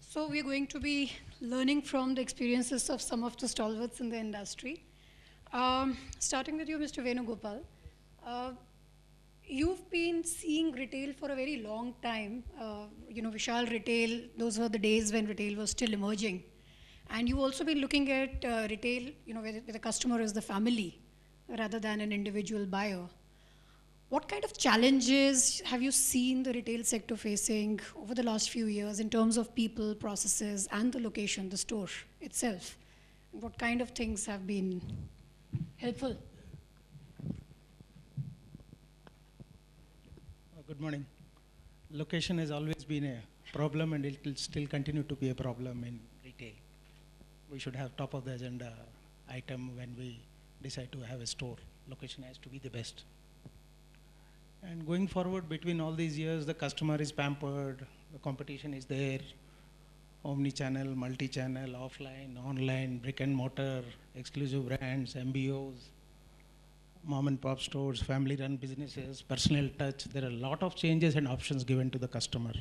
So we're going to be learning from the experiences of some of the stalwarts in the industry. Starting with you, Mr. Venugopal. Uh, you've been seeing retail for a very long time. Vishal Retail, those were the days when retail was still emerging. And you've also been looking at retail, where the customer is the family rather than an individual buyer. What kind of challenges have you seen the retail sector facing over the last few years in terms of people, processes, and the location, the store itself? What kind of things have been helpful? Good morning. Location has always been a problem and it will still continue to be a problem in retail. We should have top of the agenda item when we decide to have a store. Location has to be the best. And going forward, between all these years, the customer is pampered, the competition is there, omni-channel, multi-channel, offline, online, brick and mortar, exclusive brands, MBOs, mom and pop stores, family-run businesses, personal touch. There are a lot of changes and options given to the customer.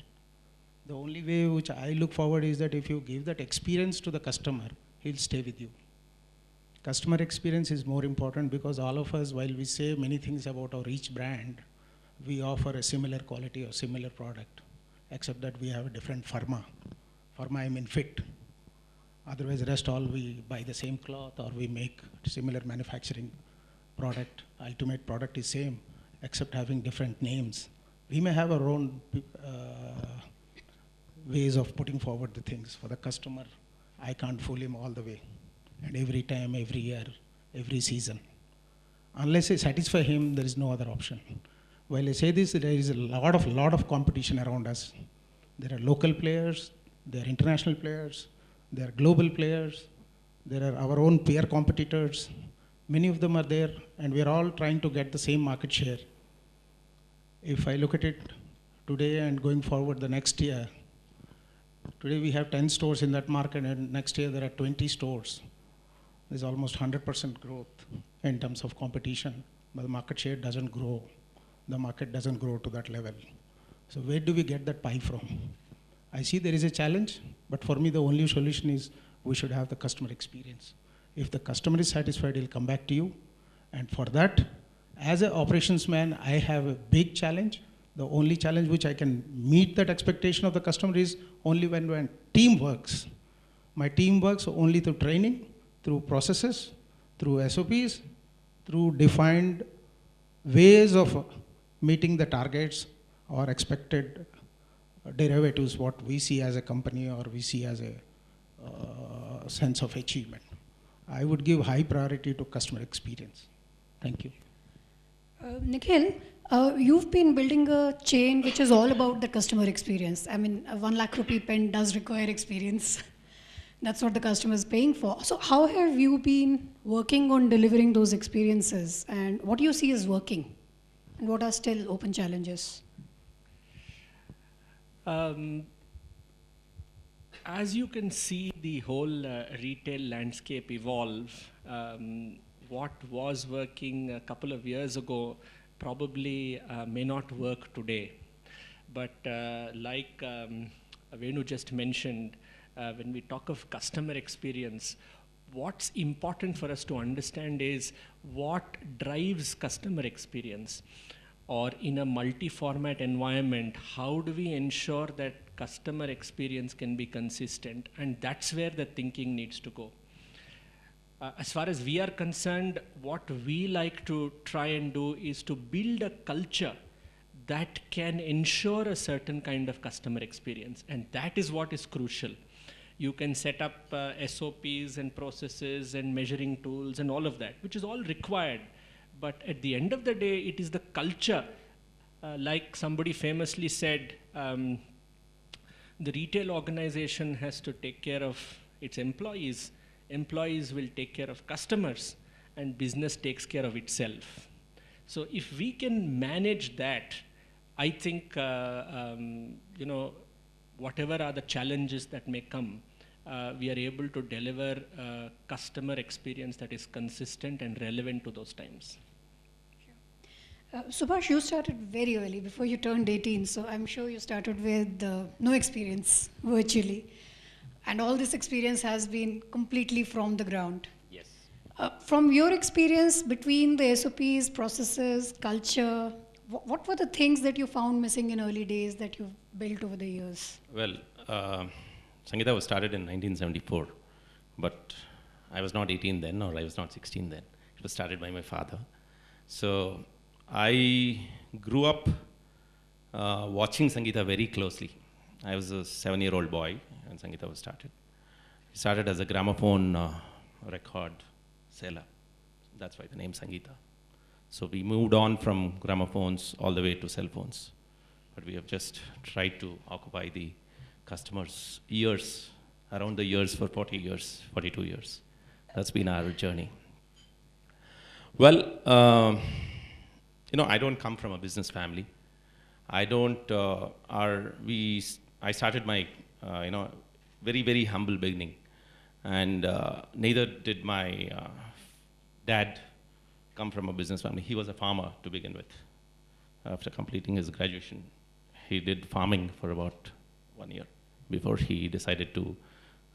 The only way which I look forward is that if you give that experience to the customer, he'll stay with you. Customer experience is more important because all of us, while we say many things about our each brand, we offer a similar quality or similar product, except that we have a different pharma. Pharma, I mean fit. Otherwise, the rest all we buy the same cloth or we make similar manufacturing product. Ultimate product is same, except having different names. We may have our own ways of putting forward the things. For the customer, I can't fool him all the way. And every time, every year, every season. Unless I satisfy him, there is no other option. While I say this, there is a lot of competition around us. There are local players, there are international players, there are global players, there are our own peer competitors. Many of them are there, and we are all trying to get the same market share. If I look at it today and going forward the next year, today we have 10 stores in that market, and next year there are 20 stores. There's almost 100% growth in terms of competition, but the market share doesn't grow. The market doesn't grow to that level. So where do we get that pie from? I see there is a challenge, but for me the only solution is we should have the customer experience. If the customer is satisfied, he'll come back to you. And for that, as an operations man, I have a big challenge. The only challenge which I can meet that expectation of the customer is only when team works. My team works only through training, through processes, through SOPs, through defined ways of meeting the targets or expected derivatives, what we see as a company or we see as a sense of achievement. I would give high priority to customer experience. Thank you. Nikhil, you've been building a chain which is all about the customer experience. I mean, a 1 lakh rupee pen does require experience. That's what the customer is paying for. So how have you been working on delivering those experiences, and what do you see is working? And what are still open challenges? As you can see the whole retail landscape evolve, what was working a couple of years ago probably may not work today. But like Venu just mentioned, when we talk of customer experience, what's important for us to understand is what drives customer experience. Or in a multi-format environment, how do we ensure that customer experience can be consistent? And that's where the thinking needs to go. As far as we are concerned, what we like to try and do is to build a culture that can ensure a certain kind of customer experience. And that is what is crucial. You can set up SOPs and processes and measuring tools and all of that, which is all required. But at the end of the day, it is the culture. Like somebody famously said, the retail organization has to take care of its employees. Employees will take care of customers, and business takes care of itself. So if we can manage that, I think, whatever are the challenges that may come, we are able to deliver a customer experience that is consistent and relevant to those times. Subhash, you started very early, before you turned 18, so I'm sure you started with no experience virtually. And all this experience has been completely from the ground. Yes. From your experience between the SOPs, processes, culture, what were the things that you found missing in early days that you've built over the years? Well, Sangeeta was started in 1974, but I was not 18 then, or I was not 16 then. It was started by my father. So I grew up watching Sangeeta very closely. I was a 7-year-old boy when Sangeeta was started. It started as a gramophone record seller. That's why the name Sangeeta. So we moved on from gramophones all the way to cell phones. But we have just tried to occupy the customers' ears, around the ears for 40 years, 42 years. That's been our journey. Well, I don't come from a business family. I started my, very, very humble beginning. And neither did my dad come from a business family. He was a farmer to begin with. After completing his graduation, he did farming for about 1 year before he decided to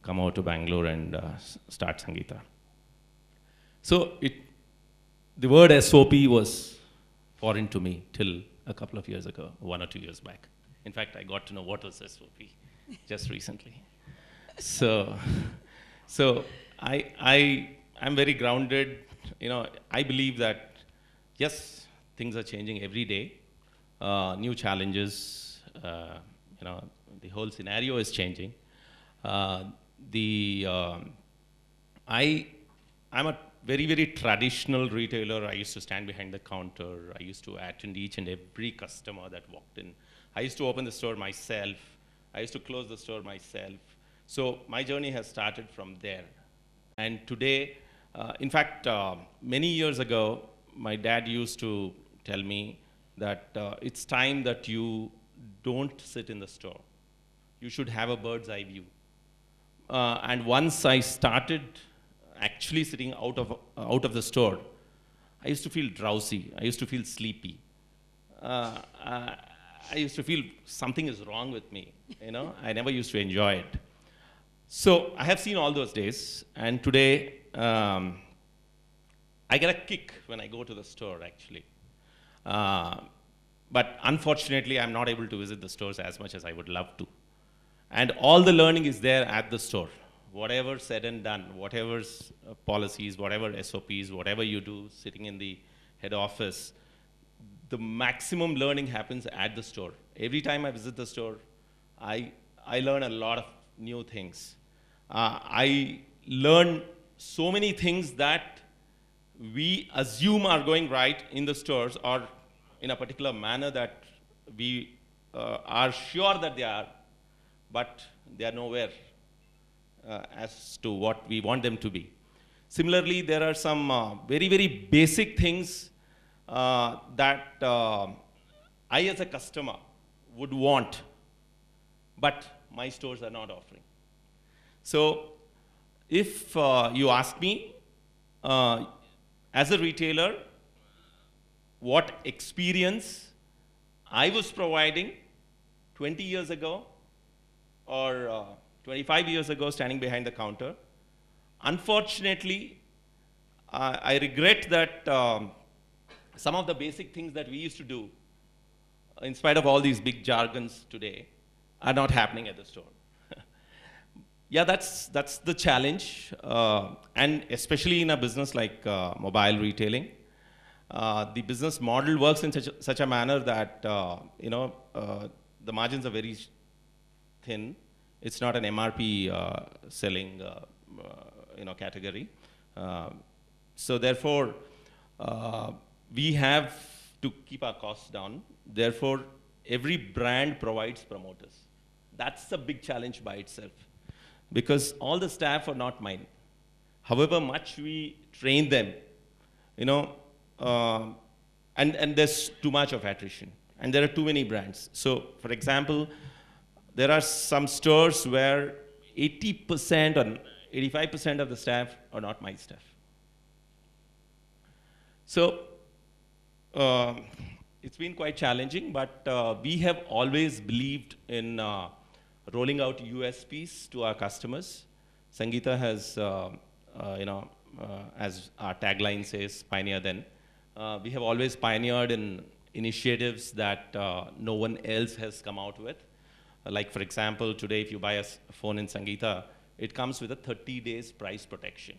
come over to Bangalore and start Sangeeta. So the word SOP was foreign to me till a couple of years ago, 1 or 2 years back. In fact, I got to know what was SOP just recently. So I'm very grounded. I believe that, yes, things are changing every day. New challenges, the whole scenario is changing. I'm a very, very traditional retailer. I used to stand behind the counter. I used to attend each and every customer that walked in. I used to open the store myself. I used to close the store myself. So my journey has started from there. And today, in fact, many years ago, my dad used to tell me that it's time that you don't sit in the store. You should have a bird's eye view. And once I started actually sitting out of the store, I used to feel drowsy. I used to feel sleepy. I used to feel something is wrong with me. I never used to enjoy it. So I have seen all those days, and today I get a kick when I go to the store, actually. But unfortunately, I'm not able to visit the stores as much as I would love to. And all the learning is there at the store. Whatever said and done, whatever policies, whatever SOPs, whatever you do sitting in the head office, the maximum learning happens at the store. Every time I visit the store, I learn a lot of new things. I learn so many things that we assume are going right in the stores or in a particular manner that we are sure that they are, but they are nowhere as to what we want them to be. Similarly, there are some very, very basic things that I as a customer would want, but my stores are not offering. So if you ask me, as a retailer, what experience I was providing 20 years ago or 25 years ago standing behind the counter, unfortunately, I regret that some of the basic things that we used to do, in spite of all these big jargons today, are not happening at the store. Yeah, that's the challenge, and especially in a business like mobile retailing, the business model works in such a manner that the margins are very thin. It's not an MRP selling category. So therefore, we have to keep our costs down. Therefore, every brand provides promoters. That's a big challenge by itself, because all the staff are not mine. However much we train them, and there's too much of attrition, and there are too many brands. So, for example, there are some stores where 80% or 85% of the staff are not my staff. So, it's been quite challenging, but we have always believed in rolling out USPs to our customers. Sangeeta has, as our tagline says, pioneer then. We have always pioneered in initiatives that no one else has come out with. Like for example, today if you buy a phone in Sangeeta, it comes with a 30 days price protection.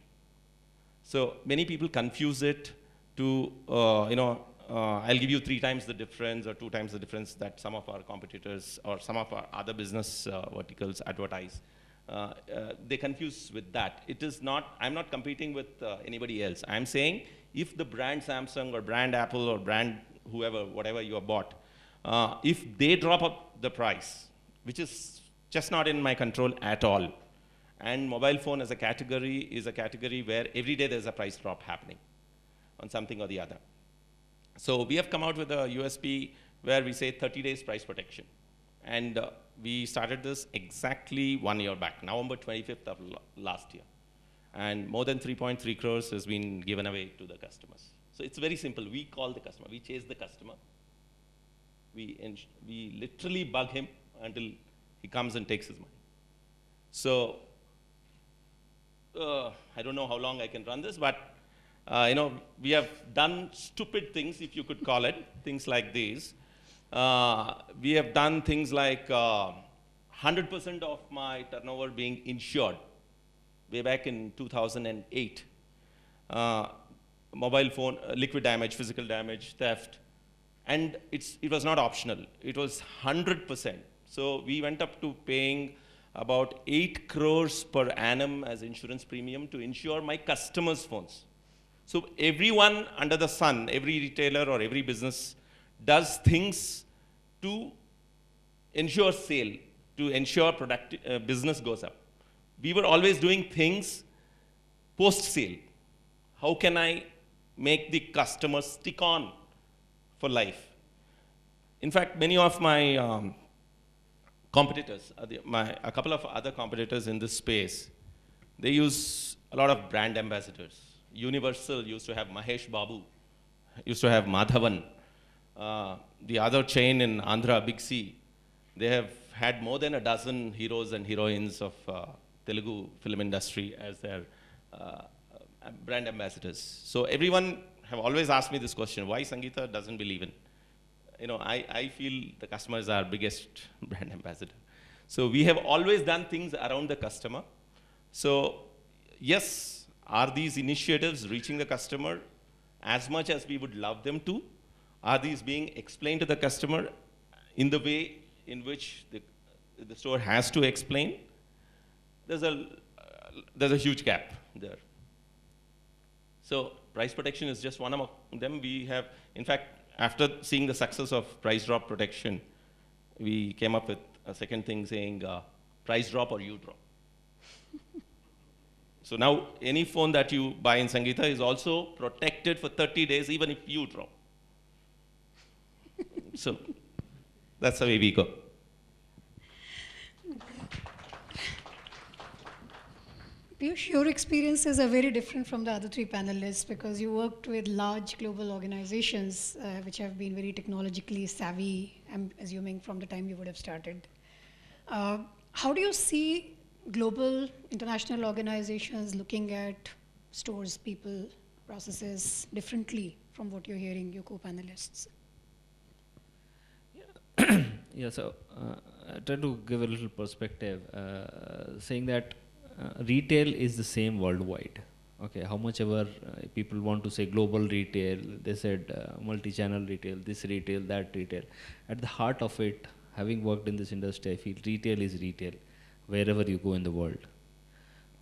So many people confuse it to, I'll give you 3 times the difference or 2 times the difference that some of our competitors or some of our other business verticals advertise. They confuse with that. It is not, I'm not competing with anybody else. I'm saying if the brand Samsung or brand Apple or brand whoever, whatever you have bought, if they drop up the price, which is just not in my control at all, and mobile phone as a category is a category where every day there's a price drop happening on something or the other. So we have come out with a USP where we say 30 days price protection. And we started this exactly 1 year back, November 25th of last year. And more than 3.3 crores has been given away to the customers. So it's very simple. We call the customer. We chase the customer. We literally bug him until he comes and takes his money. So I don't know how long I can run this, but we have done stupid things, if you could call it, things like these. We have done things like 100% of my turnover being insured way back in 2008. Mobile phone, liquid damage, physical damage, theft. And it was not optional. It was 100%. So we went up to paying about 8 crores per annum as insurance premium to insure my customers' phones. So everyone under the sun, every retailer or every business does things to ensure sale, to ensure business goes up. We were always doing things post-sale. How can I make the customer stick on for life? In fact, many of my competitors, a couple of other competitors in this space, they use a lot of brand ambassadors. Universal used to have Mahesh Babu, used to have Madhavan. The other chain in Andhra, Big C, they have had more than a dozen heroes and heroines of Telugu film industry as their brand ambassadors. So everyone have always asked me this question, why Sangeeta doesn't believe in? I feel the customer is our biggest brand ambassador. So we have always done things around the customer. So yes, are these initiatives reaching the customer as much as we would love them to? Are these being explained to the customer in the way in which the store has to explain? There's a huge gap there. So price protection is just one of them. We have, in fact, after seeing the success of price drop protection, we came up with a second thing saying price drop or you drop. So now any phone that you buy in Sangeeta is also protected for 30 days even if you drop. So that's the way we go. Piyush, your experiences are very different from the other 3 panelists because you worked with large global organizations which have been very technologically savvy, I'm assuming from the time you would have started. How do you see global international organizations looking at stores, people, processes differently from what you're hearing, your co-panelists? Yeah, so I try to give a little perspective, saying that retail is the same worldwide. Okay, how much ever people want to say global retail, they said multi-channel retail, this retail, that retail. At the heart of it, having worked in this industry, I feel retail is retail, wherever you go in the world.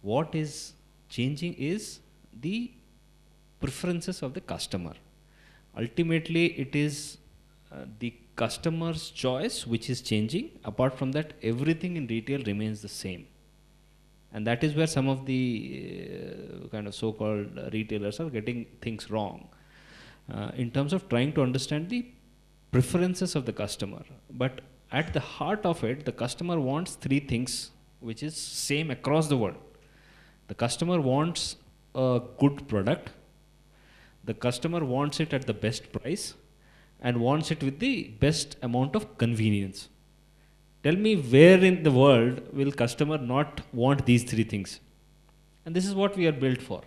What is changing is the preferences of the customer. Ultimately, it is the customer's choice which is changing. Apart from that, everything in retail remains the same. And that is where some of the kind of so-called retailers are getting things wrong in terms of trying to understand the preferences of the customer. But at the heart of it, the customer wants 3 things which is same across the world. The customer wants a good product, the customer wants it at the best price, and wants it with the best amount of convenience. Tell me where in the world will customer not want these three things? And this is what we are built for.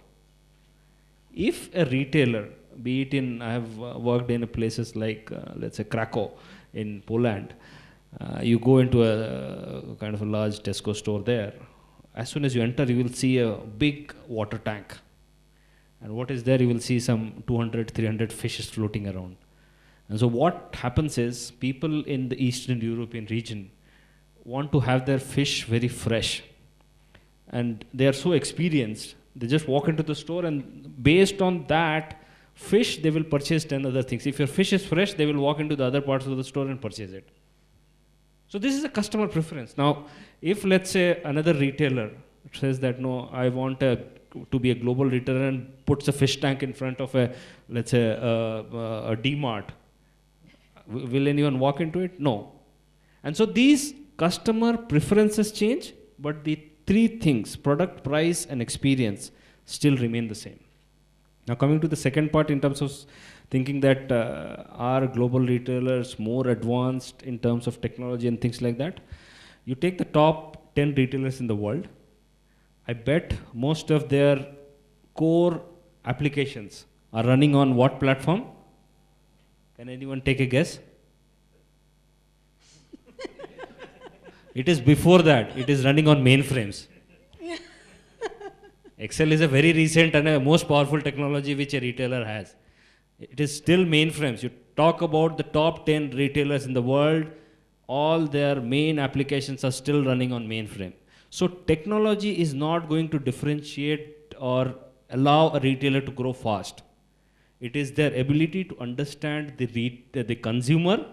If a retailer, be it in, I have worked in places like, let's say Krakow in Poland, you go into a kind of a large Tesco store there, as soon as you enter, you will see a big water tank. And what is there? You will see some 200, 300 fishes floating around. And so what happens is, people in the Eastern European region want to have their fish very fresh. And they are so experienced, they just walk into the store and based on that fish, they will purchase 10 other things. If your fish is fresh, they will walk into the other parts of the store and purchase it. So this is a customer preference. Now, if let's say another retailer says that, no, I want to be a global retailer and puts a fish tank in front of a, let's say, a D-Mart, will anyone walk into it? No. And so these customer preferences change, but the three things, product, price, and experience, still remain the same. Now coming to the second part in terms of thinking that are global retailers more advanced in terms of technology and things like that, you take the top 10 retailers in the world, I bet most of their core applications are running on what platform? Can anyone take a guess? It is before that. It is running on mainframes. Excel is a very recent and a most powerful technology which a retailer has. It is still mainframes. You talk about the top 10 retailers in the world, all their main applications are still running on mainframe. So technology is not going to differentiate or allow a retailer to grow fast. It is their ability to understand the consumer,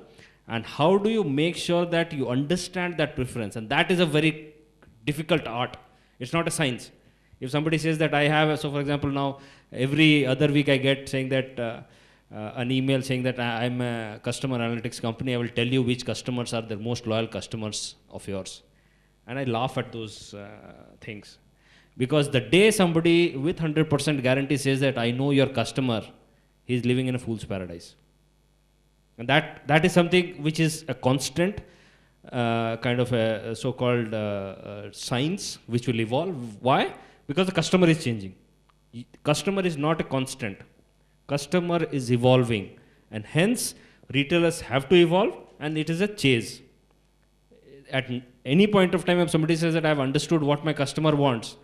and how do you make sure that you understand that preference. And that is a very difficult art. It's not a science. If somebody says that I have, so for example now, every other week I get saying that, an email saying that I'm a customer analytics company, I will tell you which customers are the most loyal customers of yours. And I laugh at those things. Because the day somebody with 100% guarantee says that I know your customer, he's living in a fool's paradise. And that is something which is a constant kind of a so-called science which will evolve. Why? Because the customer is changing. Customer is not a constant. Customer is evolving. And hence, retailers have to evolve, and it is a chase. At any point of time, if somebody says that I've understood what my customer wants,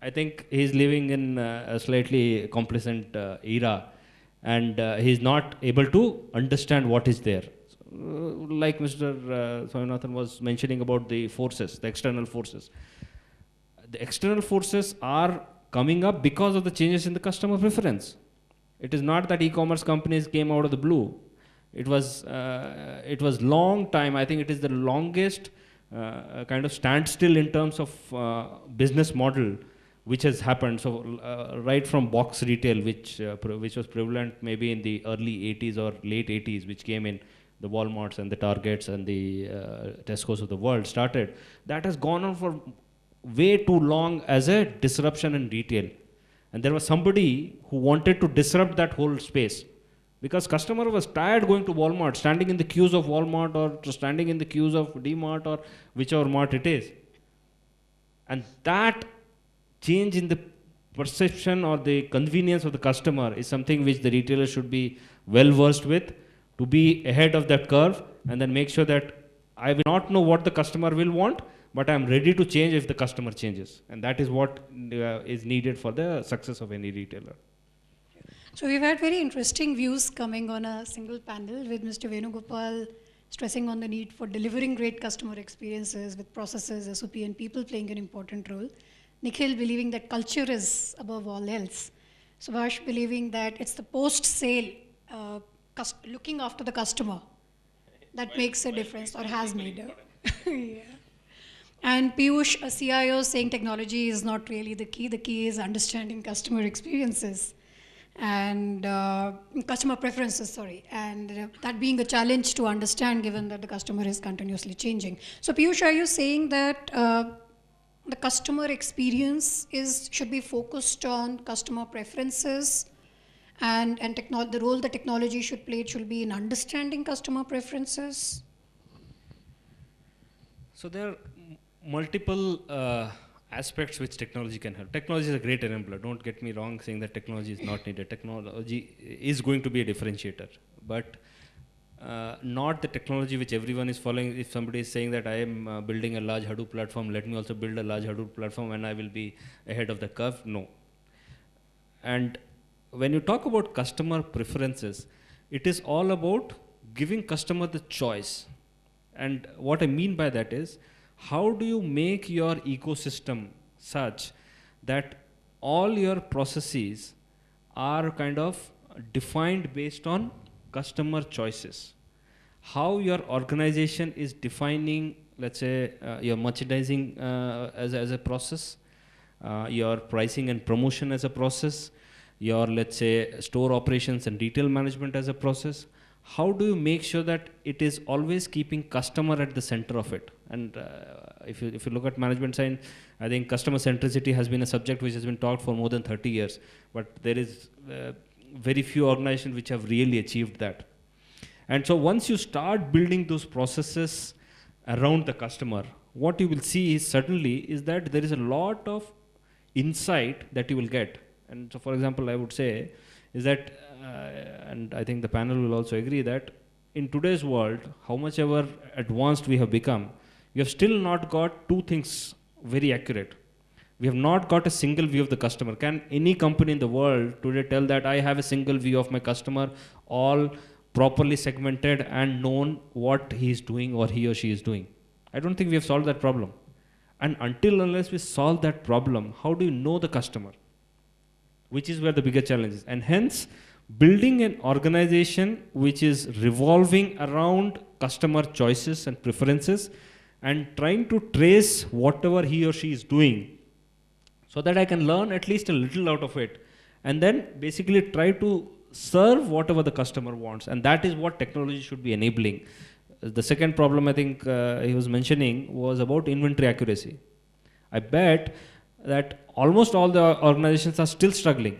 I think he's living in a slightly complacent era, and he's not able to understand what is there. Like Mr. Swaminathan was mentioning about the forces, the external forces. The external forces are coming up because of the changes in the customer preference. It is not that e-commerce companies came out of the blue. It was long time. I think it is the longest kind of standstill in terms of business model which has happened. So right from box retail, which was prevalent maybe in the early 80s or late 80s, which came in the Walmarts and the Targets and the Tesco's of the world started. That has gone on for way too long as a disruption in retail. And there was somebody who wanted to disrupt that whole space. Because customer was tired going to Walmart, standing in the queues of Walmart or standing in the queues of D-Mart or whichever mart it is. And that change in the perception or the convenience of the customer is something which the retailer should be well versed with, to be ahead of that curve, and then make sure that I will not know what the customer will want, but I'm ready to change if the customer changes. And that is what is needed for the success of any retailer. So we've had very interesting views coming on a single panel with Mr. Venugopal stressing on the need for delivering great customer experiences with processes, SOP, and people playing an important role. Nikhil believing that culture is above all else. Subhash believing that it's the post-sale looking after the customer that makes a difference or has made a yeah. And Piyush, a CIO, saying technology is not really the key. The key is understanding customer experiences and customer preferences, sorry. And that being a challenge to understand given that the customer is continuously changing. So Piyush, are you saying that the customer experience should be focused on customer preferences and the role the technology should play should be in understanding customer preferences? So there are multiple aspects which technology can help. Technology is a great enabler. Don't get me wrong saying that technology is not needed. Technology is going to be a differentiator, but not the technology which everyone is following. If somebody is saying that I am building a large Hadoop platform, let me also build a large Hadoop platform and I will be ahead of the curve. No. And when you talk about customer preferences, it is all about giving customer the choice. And what I mean by that is, how do you make your ecosystem such that all your processes are kind of defined based on customer choices? How your organization is defining, let's say, your merchandising as a process, your pricing and promotion as a process, your, let's say, store operations and retail management as a process. How do you make sure that it is always keeping customer at the center of it? And if you look at management side, I think customer centricity has been a subject which has been taught for more than 30 years, but there is very few organizations which have really achieved that. And so once you start building those processes around the customer, what you will see is certainly is that there is a lot of insight that you will get. And so, for example, I would say is that, and I think the panel will also agree that in today's world, how much ever advanced we have become, we have still not got two things very accurate. We have not got a single view of the customer. Can any company in the world today tell that I have a single view of my customer, all properly segmented and known what he is doing or he or she is doing? I don't think we have solved that problem. And until unless we solve that problem, how do you know the customer? Which is where the bigger challenge is. And hence, building an organization which is revolving around customer choices and preferences and trying to trace whatever he or she is doing so that I can learn at least a little out of it and then basically try to serve whatever the customer wants. And that is what technology should be enabling. The second problem I think he was mentioning was about inventory accuracy. I bet that almost all the organizations are still struggling.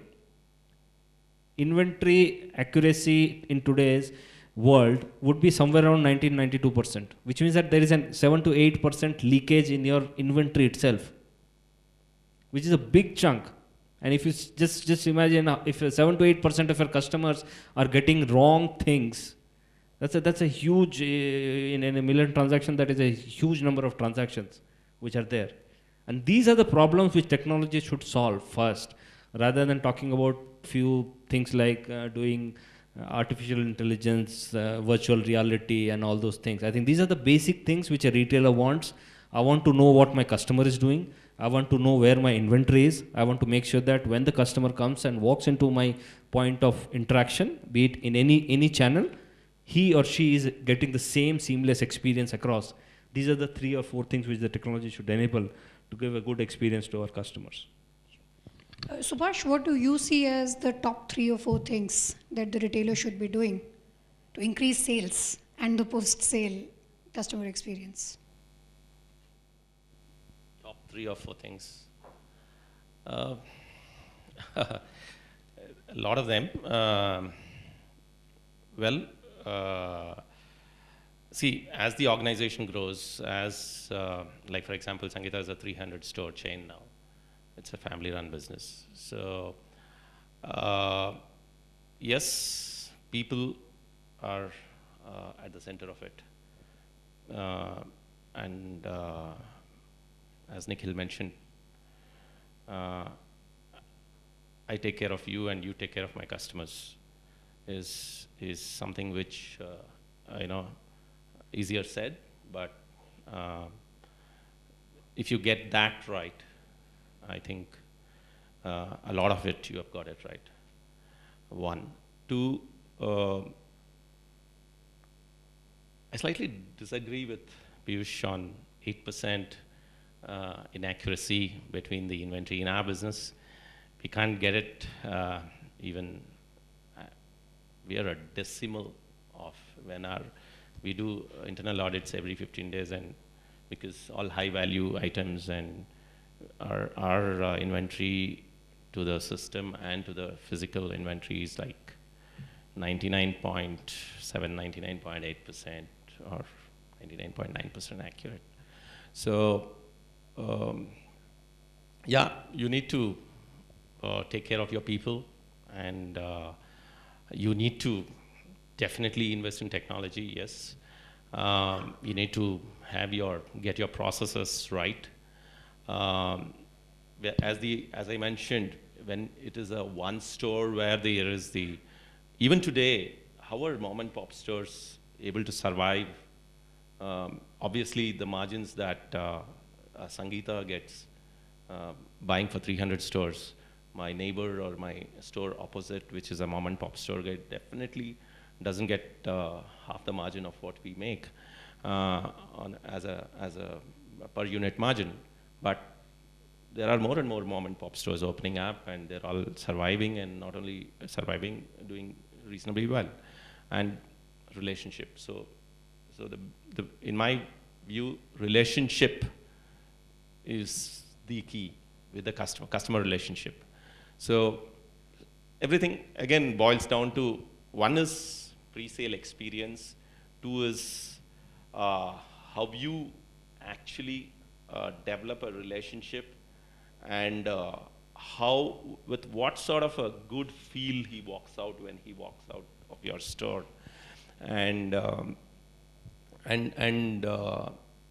Inventory accuracy in today's world would be somewhere around 92%, which means that there is a 7 to 8% leakage in your inventory itself, which is a big chunk. And if you just imagine if 7 to 8% of your customers are getting wrong things, that's a huge, in a million transactions, that is a huge number of transactions which are there. And these are the problems which technology should solve first, rather than talking about few things like doing artificial intelligence, virtual reality and all those things. I think these are the basic things which a retailer wants. I want to know what my customer is doing. I want to know where my inventory is. I want to make sure that when the customer comes and walks into my point of interaction, be it in any channel, he or she is getting the same seamless experience across. These are the 3 or 4 things which the technology should enable to give a good experience to our customers. Subhash, what do you see as the top 3 or 4 things that the retailer should be doing to increase sales and the post-sale customer experience? Top 3 or 4 things. A lot of them. See, as the organization grows, as like for example, Sangeeta is a 300 store chain now. It's a family-run business. So, yes, people are at the center of it. And as Nikhil mentioned, I take care of you and you take care of my customers is something which, easier said, but if you get that right, I think a lot of it, you have got it right. 1. 2, I slightly disagree with Piyush on 8% inaccuracy between the inventory in our business. We can't get it even, we are a decimal of when we do internal audits every 15 days, and because all high value items and our inventory to the system and to the physical inventory is like 99.7, 99.8% or 99.9% accurate. So, yeah, you need to take care of your people, and you need to definitely invest in technology, yes. You need to get your processes right. As I mentioned, when it is a one store where there is even today, how are mom and pop stores able to survive? Obviously, the margins that Sangeeta gets buying for 300 stores, my neighbor or my store opposite, which is a mom and pop store, definitely doesn't get half the margin of what we make as a per unit margin. But there are more and more mom and pop stores opening up, and they're all surviving, and not only surviving, doing reasonably well. And relationship. So in my view, relationship is the key with the customer relationship. So everything again boils down to, one is pre-sale experience, two is how you actually develop a relationship, and with what sort of a good feel he walks out when he walks out of your store. And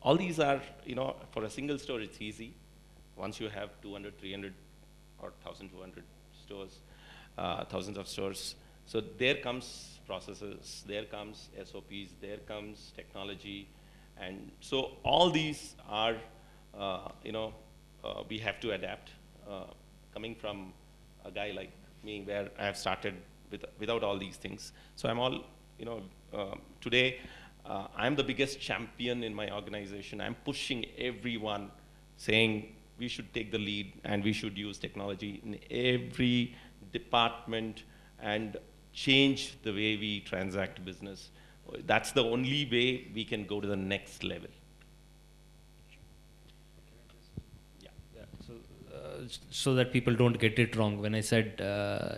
all these are, for a single store it's easy. Once you have 200, 300 or 1,200 stores, thousands of stores, so there comes processes, there comes SOPs, there comes technology, and so all these are, we have to adapt. Coming from a guy like me, where I have started without all these things, so I'm all, today, I'm the biggest champion in my organization. I'm pushing everyone, saying we should take the lead and we should use technology in every department and change the way we transact business. That's the only way we can go to the next level. So that people don't get it wrong, when I said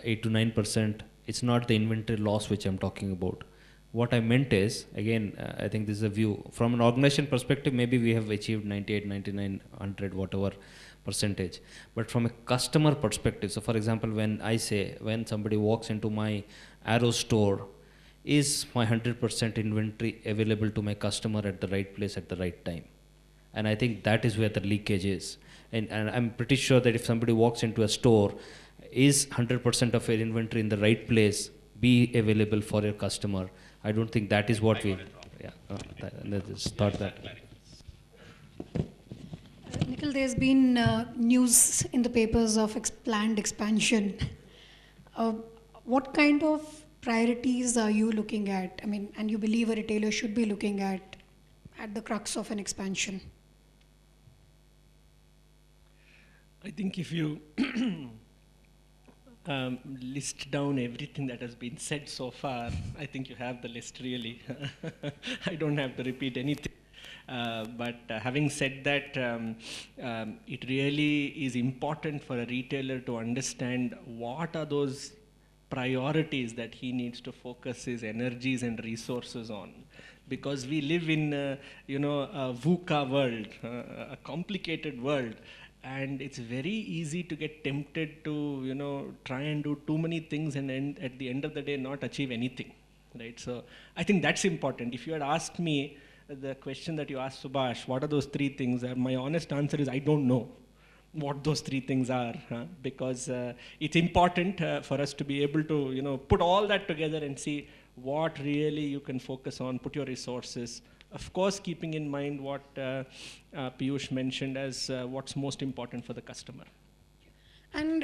8 to 9%, it's not the inventory loss which I'm talking about. What I meant is, again, I think this is a view. From an organization perspective, maybe we have achieved 98, 99, 100, whatever percentage. But from a customer perspective, so for example, when somebody walks into my Arrow store, is my 100% inventory available to my customer at the right place at the right time? And I think that is where the leakage is. And I'm pretty sure that if somebody walks into a store, is 100% of your inventory in the right place, be available for your customer? I don't think that is what we, yeah, let's thought that. Nikhil, there's been news in the papers of planned expansion. What kind of priorities are you looking at? I mean, and you believe a retailer should be looking at the crux of an expansion? I think if you list down everything that has been said so far, I think you have the list really. I don't have to repeat anything. But having said that, it really is important for a retailer to understand what are those priorities that he needs to focus his energies and resources on. Because we live in, a VUCA world, a complicated world. And it's very easy to get tempted to, try and do too many things and at the end of the day not achieve anything, right? So I think that's important. If you had asked me the question that you asked Subhash, what are those three things? My honest answer is I don't know what those three things are, because it's important for us to be able to, put all that together and see what really you can focus on, put your resources. Of course, keeping in mind what Piyush mentioned as what's most important for the customer. And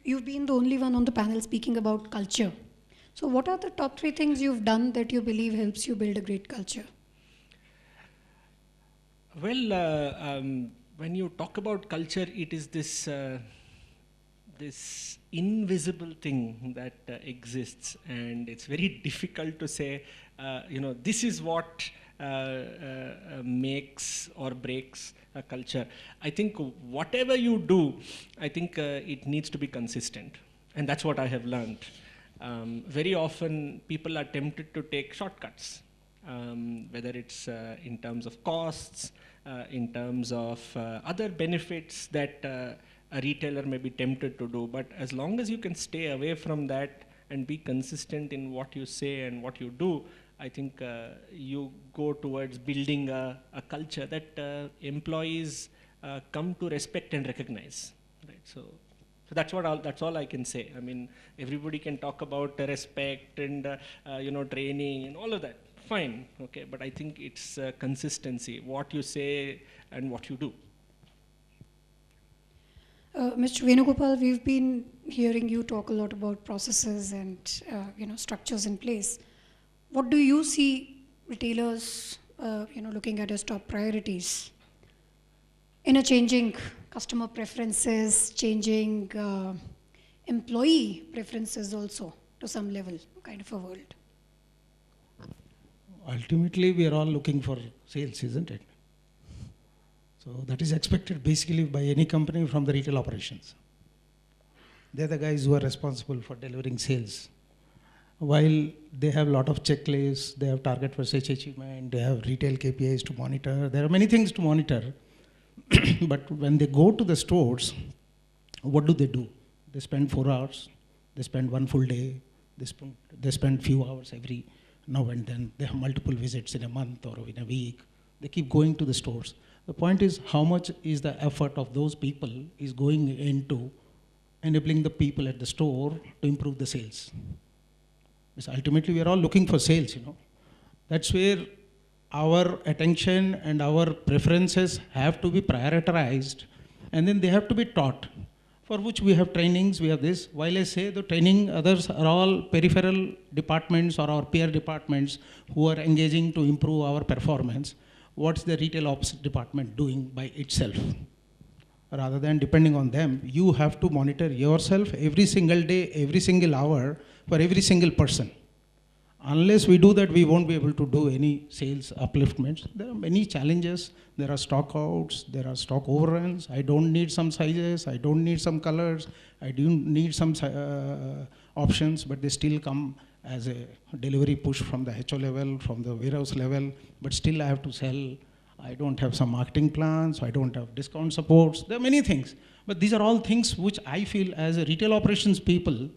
you've been the only one on the panel speaking about culture. So what are the top three things you've done that you believe helps you build a great culture? Well, when you talk about culture, it is this this invisible thing that exists, and it's very difficult to say, this is what makes or breaks a culture. I think whatever you do, I think it needs to be consistent, and that's what I have learned. Very often people are tempted to take shortcuts, whether it's in terms of costs, in terms of other benefits that a retailer may be tempted to do. But as long as you can stay away from that and be consistent in what you say and what you do, I think you go towards building a culture that employees come to respect and recognize. Right? So that's all I can say. I mean, everybody can talk about respect and training and all of that. Fine, okay, but I think it's consistency, what you say and what you do. Mr. Venugopal, we've been hearing you talk a lot about processes and structures in place. What do you see retailers looking at as top priorities in a changing customer preferences, changing employee preferences also to some level, kind of a world? Ultimately, we are all looking for sales, isn't it? So that is expected basically by any company from the retail operations. They're the guys who are responsible for delivering sales. While they have a lot of checklists, they have target versus achievement, they have retail KPIs to monitor, there are many things to monitor. But when they go to the stores, what do? They spend 4 hours, they spend 1 full day, they spend few hours every now and then. They have multiple visits in a month or in a week. They keep going to the stores. The point is, how much is the effort of those people is going into enabling the people at the store to improve the sales? Because ultimately, we are all looking for sales, That's where our attention and our preferences have to be prioritized, and then they have to be taught, for which we have trainings, we have this. While I say the training, others are all peripheral departments or our peer departments who are engaging to improve our performance. What's the retail ops department doing by itself? Rather than depending on them, you have to monitor yourself every single day, every single hour, for every single person. Unless we do that, we won't be able to do any sales upliftments. There are many challenges. There are stock outs, there are stock overruns. I don't need some sizes, I don't need some colors, I do need some options, but they still come as a delivery push from the HO level, from the warehouse level, but still I have to sell. I don't have some marketing plans, I don't have discount supports. There are many things, but these are all things which I feel as a retail operations people,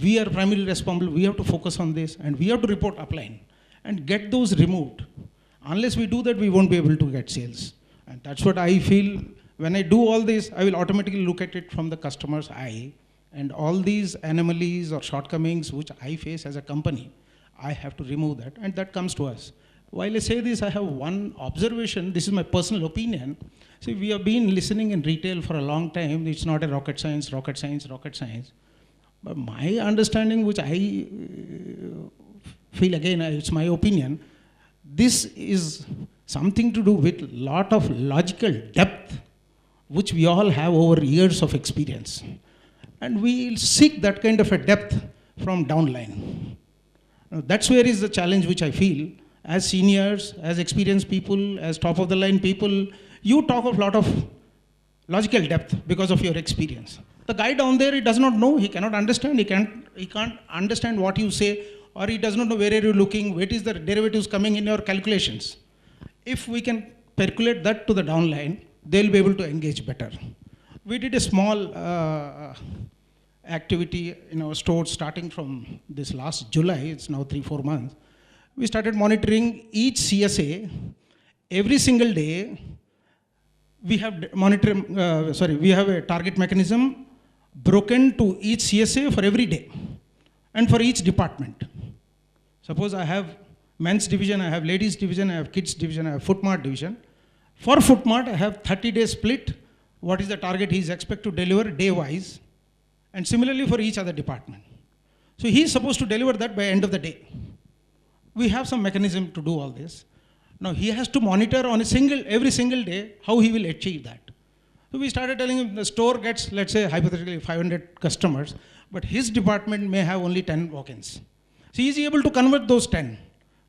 we are primarily responsible, we have to focus on this, and we have to report upline and get those removed. Unless we do that, we won't be able to get sales. And that's what I feel. When I do all this, I will automatically look at it from the customer's eye, and all these anomalies or shortcomings which I face as a company, I have to remove that, and that comes to us. While I say this, I have one observation. This is my personal opinion. See, we have been listening in retail for a long time. It's not a rocket science. But my understanding, which I feel again, it's my opinion, this is something to do with a lot of logical depth, which we all have over years of experience. And we seek that kind of a depth from downline. That's where is the challenge which I feel. As seniors, as experienced people, as top of the line people, you talk of a lot of logical depth because of your experience. The guy down there, he does not know, he cannot understand, he can't understand what you say, or he does not know where are you looking, what is the derivatives coming in your calculations. If we can percolate that to the downline, they'll be able to engage better. We did a small activity in our store starting from this last July, it's now 3-4 months. We started monitoring each CSA every single day. We have we have a target mechanism broken to each CSA for every day and for each department. Suppose I have men's division, I have ladies division, I have kids division, I have Footmart division. For Footmart, I have 30-day split. What is the target he is expected to deliver day-wise? And similarly for each other department. So he is supposed to deliver that by end of the day. We have some mechanism to do all this. Now he has to monitor on every single day how he will achieve that. So we started telling him the store gets, let's say hypothetically 500 customers, but his department may have only 10 walk-ins. So he is able to convert those 10.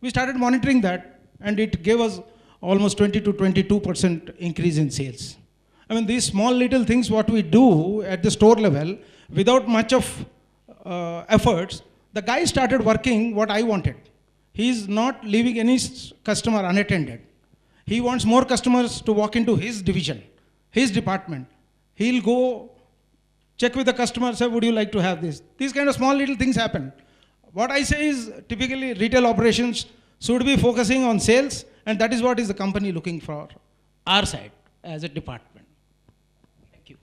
We started monitoring that, and it gave us almost 20 to 22% increase in sales. I mean, these small little things what we do at the store level, without much of efforts, the guy started working what I wanted. He is not leaving any customer unattended. He wants more customers to walk into his division, his department. He'll go check with the customer, say, would you like to have this? These kind of small little things happen. What I say is, typically retail operations should be focusing on sales, and that is what is the company looking for, our side as a department. Thank you.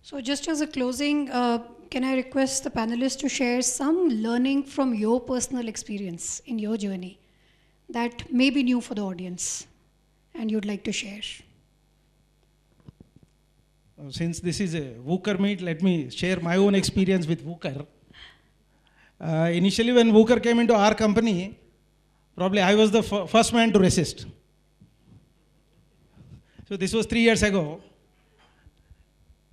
So just as a closing, can I request the panelists to share some learning from your personal experience in your journey that may be new for the audience and you'd like to share? Since this is a Wooqer Meet, let me share my own experience with Wooqer. Initially, when Wooqer came into our company, probably I was the first man to resist. So this was 3 years ago.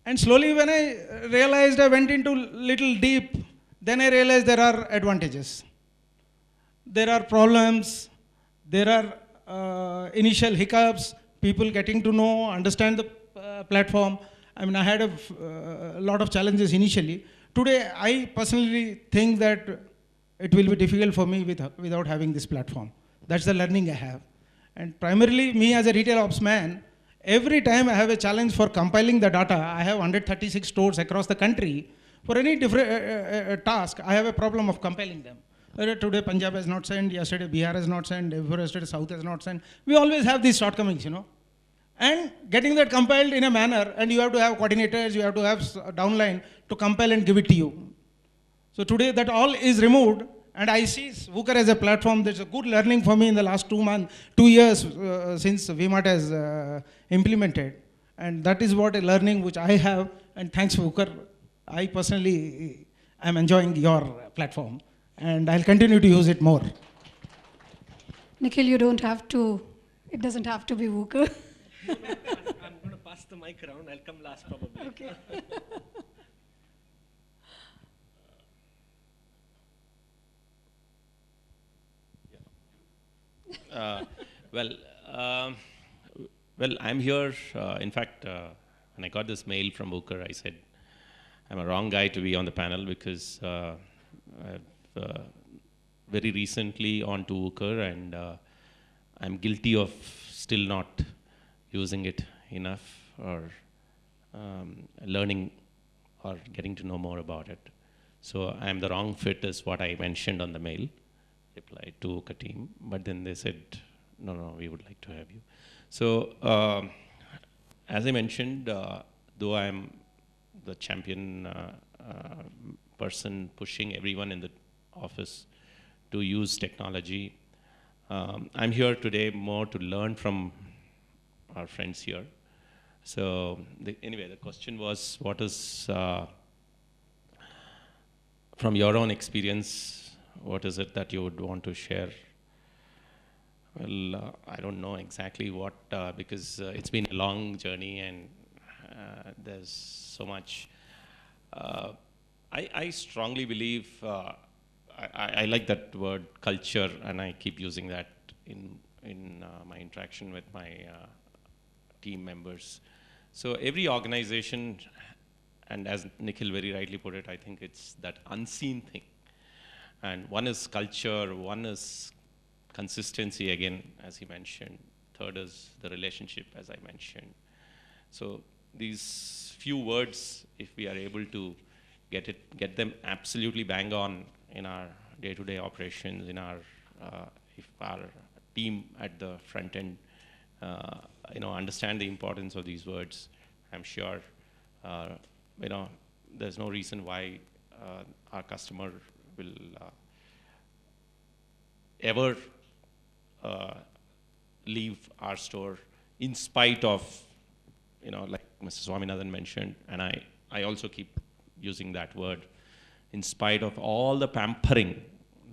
And slowly when I realized, I went into little deep, then I realized there are advantages. There are problems, there are initial hiccups, people getting to know, understand the platform. I mean, I had a lot of challenges initially. Today, I personally think that it will be difficult for me without having this platform. That's the learning I have. And primarily, me as a retail ops man, every time I have a challenge for compiling the data, I have 136 stores across the country. For any different task, I have a problem of compiling them. Today, Punjab has not sent, yesterday, Bihar has not sent, yesterday, South has not sent. We always have these shortcomings, you know. And getting that compiled in a manner, and you have to have coordinators, you have to have downline to compile and give it to you. So today that all is removed, and I see Wooqer as a platform. There's a good learning for me in the last 2 years since VMart has implemented. And that is what a learning which I have, and thanks Wooqer. I personally am enjoying your platform, and I'll continue to use it more. Nikhil, you don't have to, it doesn't have to be Wooqer. I'm going to pass the mic around. I'll come last probably. Okay. Well, I'm here. In fact, when I got this mail from Wooqer, I said, I'm a wrong guy to be on the panel because I've very recently on to Wooqer, and I'm guilty of still not using it enough or learning or getting to know more about it. So I'm the wrong fit is what I mentioned on the mail, replied to Wooqer team, but then they said, no, we would like to have you. So as I mentioned, though I'm the champion person pushing everyone in the office to use technology, I'm here today more to learn from our friends here. So anyway, the question was, what is, from your own experience, what is it that you would want to share? Well, I don't know exactly what, because it's been a long journey and there's so much. I strongly believe, I like that word culture, and I keep using that in my interaction with my team members. So every organization, and as Nikhil very rightly put it, I think it's that unseen thing. And one is culture, one is consistency again, as he mentioned. Third is the relationship, as I mentioned. So these few words, if we are able to get them absolutely bang on in our day-to-day operations, in our, if our team at the front end, understand the importance of these words, I'm sure, there's no reason why our customer will ever leave our store in spite of, like Mr. Swaminathan mentioned, and I also keep using that word, in spite of all the pampering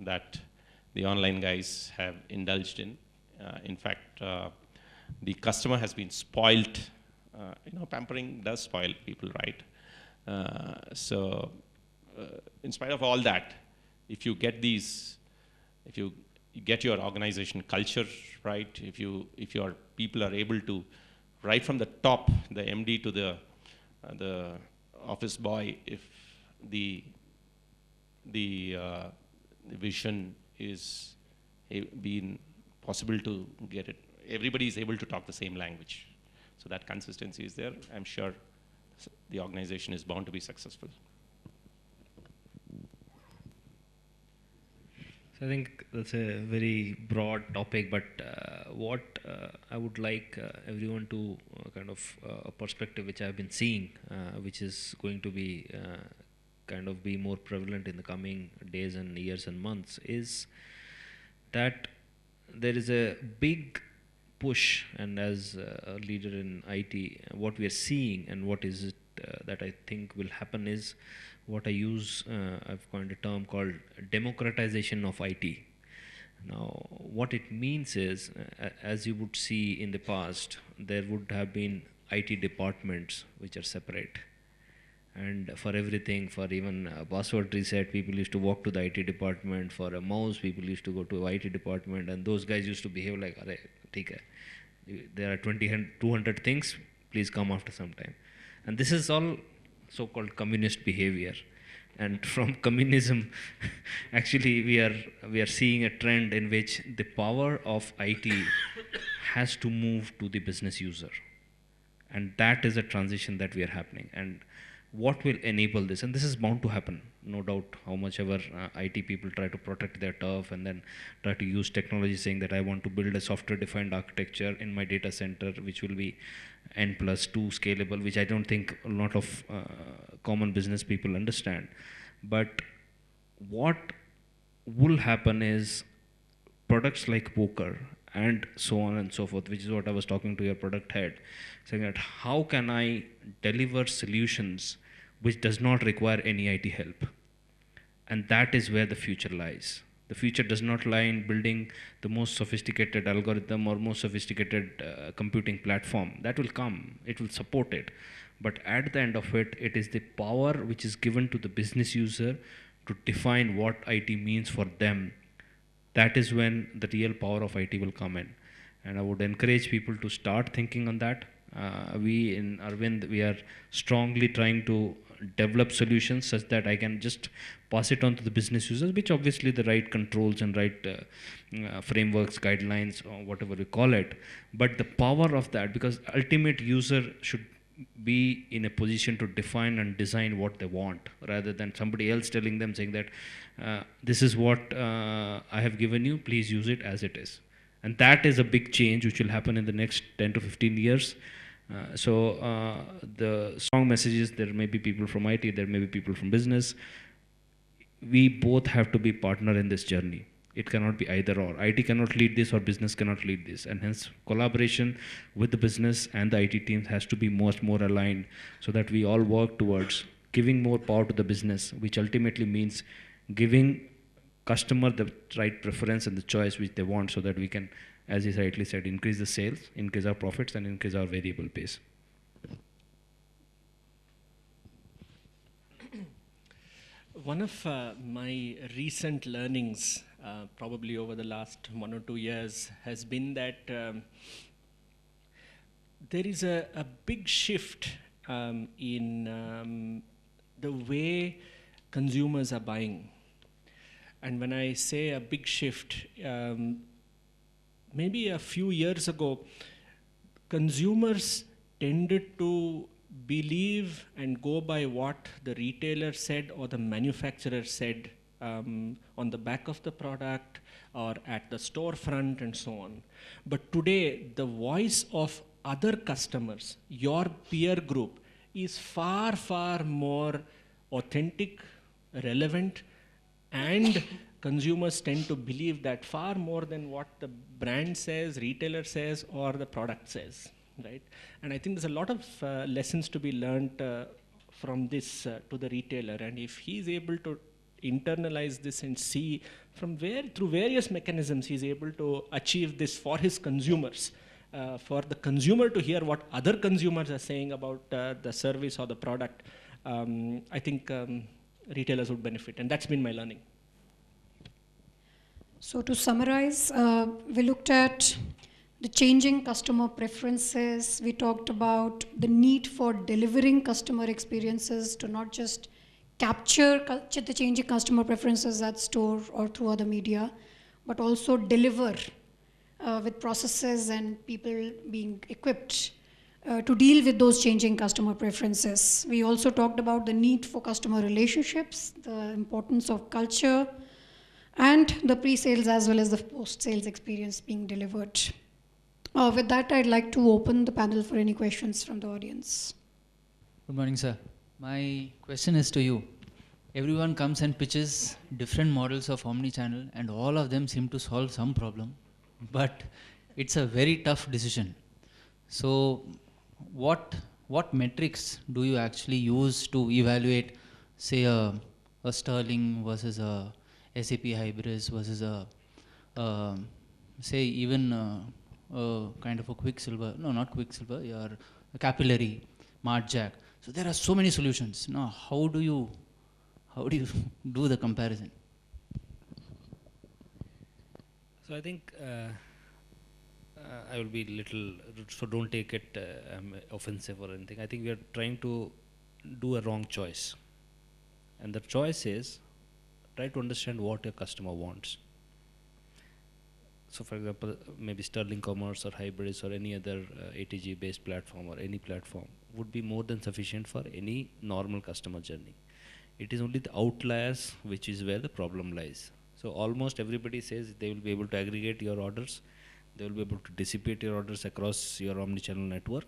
that the online guys have indulged in. In fact, the customer has been spoiled. Pampering does spoil people, right? So in spite of all that, if you get your organization culture right, if your people are able to, right from the top, the MD to the office boy, if the vision is being possible to get it everybody is able to talk the same language. So that consistency is there. I'm sure the organization is bound to be successful. So I think that's a very broad topic, but what I would like everyone to kind of a perspective which I've been seeing, which is going to be kind of be more prevalent in the coming days and years and months, is that there is a big push, and as a leader in IT, what we are seeing and what is it that I think will happen is what I use, I've coined a term called democratization of IT. Now, what it means is, as you would see in the past, there would have been IT departments which are separate. And for everything, for even a password reset, people used to walk to the IT department. For a mouse, people used to go to IT department, and those guys used to behave like, "Arey, theek hai. There are 200 things, please come after some time." And this is all so-called communist behavior. And from communism, actually we are seeing a trend in which the power of IT has to move to the business user. And that is a transition that we are happening. And what will enable this? And this is bound to happen, no doubt, how much ever IT people try to protect their turf and then try to use technology, saying that I want to build a software-defined architecture in my data center, which will be N+2 scalable, which I don't think a lot of common business people understand. But what will happen is products like Wooqer and so on and so forth, which is what I was talking to your product head, saying that how can I deliver solutions which does not require any IT help? And that is where the future lies. The future does not lie in building the most sophisticated algorithm or most sophisticated computing platform. That will come, it will support it. But at the end of it, it is the power which is given to the business user to define what IT means for them. That is when the real power of IT will come in. And I would encourage people to start thinking on that. We in Arvind, we are strongly trying to develop solutions such that I can just pass it on to the business users, which obviously the right controls and right frameworks, guidelines, or whatever we call it. But the power of that, because ultimate user should be in a position to define and design what they want, rather than somebody else telling them, saying that this is what I have given you, please use it as it is. And that is a big change which will happen in the next 10 to 15 years. The strong message is, there may be people from IT, there may be people from business. We both have to be partner in this journey. It cannot be either or. IT cannot lead this or business cannot lead this. And hence collaboration with the business and the IT teams has to be much more aligned, so that we all work towards giving more power to the business, which ultimately means giving customer the right preference and the choice which they want, so that we can, as you rightly said, increase the sales, increase our profits, and increase our variable base. One of my recent learnings, probably over the last 1 or 2 years, has been that there is a big shift in the way consumers are buying. And when I say a big shift, maybe a few years ago, consumers tended to believe and go by what the retailer said or the manufacturer said on the back of the product or at the storefront and so on. But today, the voice of other customers, your peer group, is far, far more authentic, relevant, and consumers tend to believe that far more than what the brand says, retailer says, or the product says, right? And I think there's a lot of lessons to be learned from this to the retailer. And if he's able to internalize this and see from where, through various mechanisms, he's able to achieve this for his consumers, for the consumer to hear what other consumers are saying about the service or the product, I think retailers would benefit. And that's been my learning. So to summarize, we looked at the changing customer preferences. We talked about the need for delivering customer experiences to not just capture the changing customer preferences at store or through other media, but also deliver with processes and people being equipped to deal with those changing customer preferences. We also talked about the need for customer relationships, the importance of culture, and the pre-sales as well as the post-sales experience being delivered. With that, I'd like to open the panel for any questions from the audience. Good morning, sir. My question is to you. Everyone comes and pitches different models of omni-channel, and all of them seem to solve some problem, but it's a very tough decision. So what metrics do you actually use to evaluate, say, a Sterling versus a SAP Hybris versus say even kind of a Quicksilver, no, not Quicksilver, your Capillary, Martjack. So there are so many solutions. Now, how do you do the comparison? So I think I will be little, so don't take it offensive or anything. I think we are trying to do a wrong choice. And the choice is, try to understand what your customer wants. So for example, maybe Sterling Commerce or Hybris or any other ATG based platform or any platform would be more than sufficient for any normal customer journey. It is only the outliers which is where the problem lies. So almost everybody says they will be able to aggregate your orders, they will be able to dissipate your orders across your omnichannel network,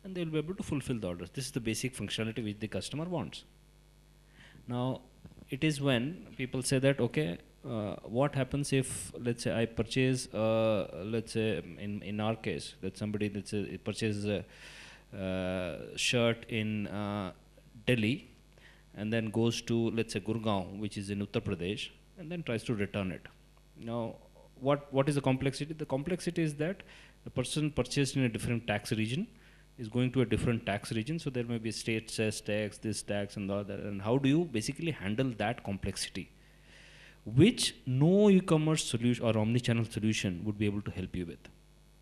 and they will be able to fulfill the orders. This is the basic functionality which the customer wants. Now, it is when people say that, okay, what happens if, let's say, I purchase, let's say, in our case, that somebody, let's say, purchases a shirt in Delhi, and then goes to, let's say, Gurgaon, which is in Uttar Pradesh, and then tries to return it. Now, what is the complexity? The complexity is that the person purchased in a different tax region is going to a different tax region, so there may be state cess tax, this tax and the other, and how do you basically handle that complexity, which no e-commerce solution or omni-channel solution would be able to help you with.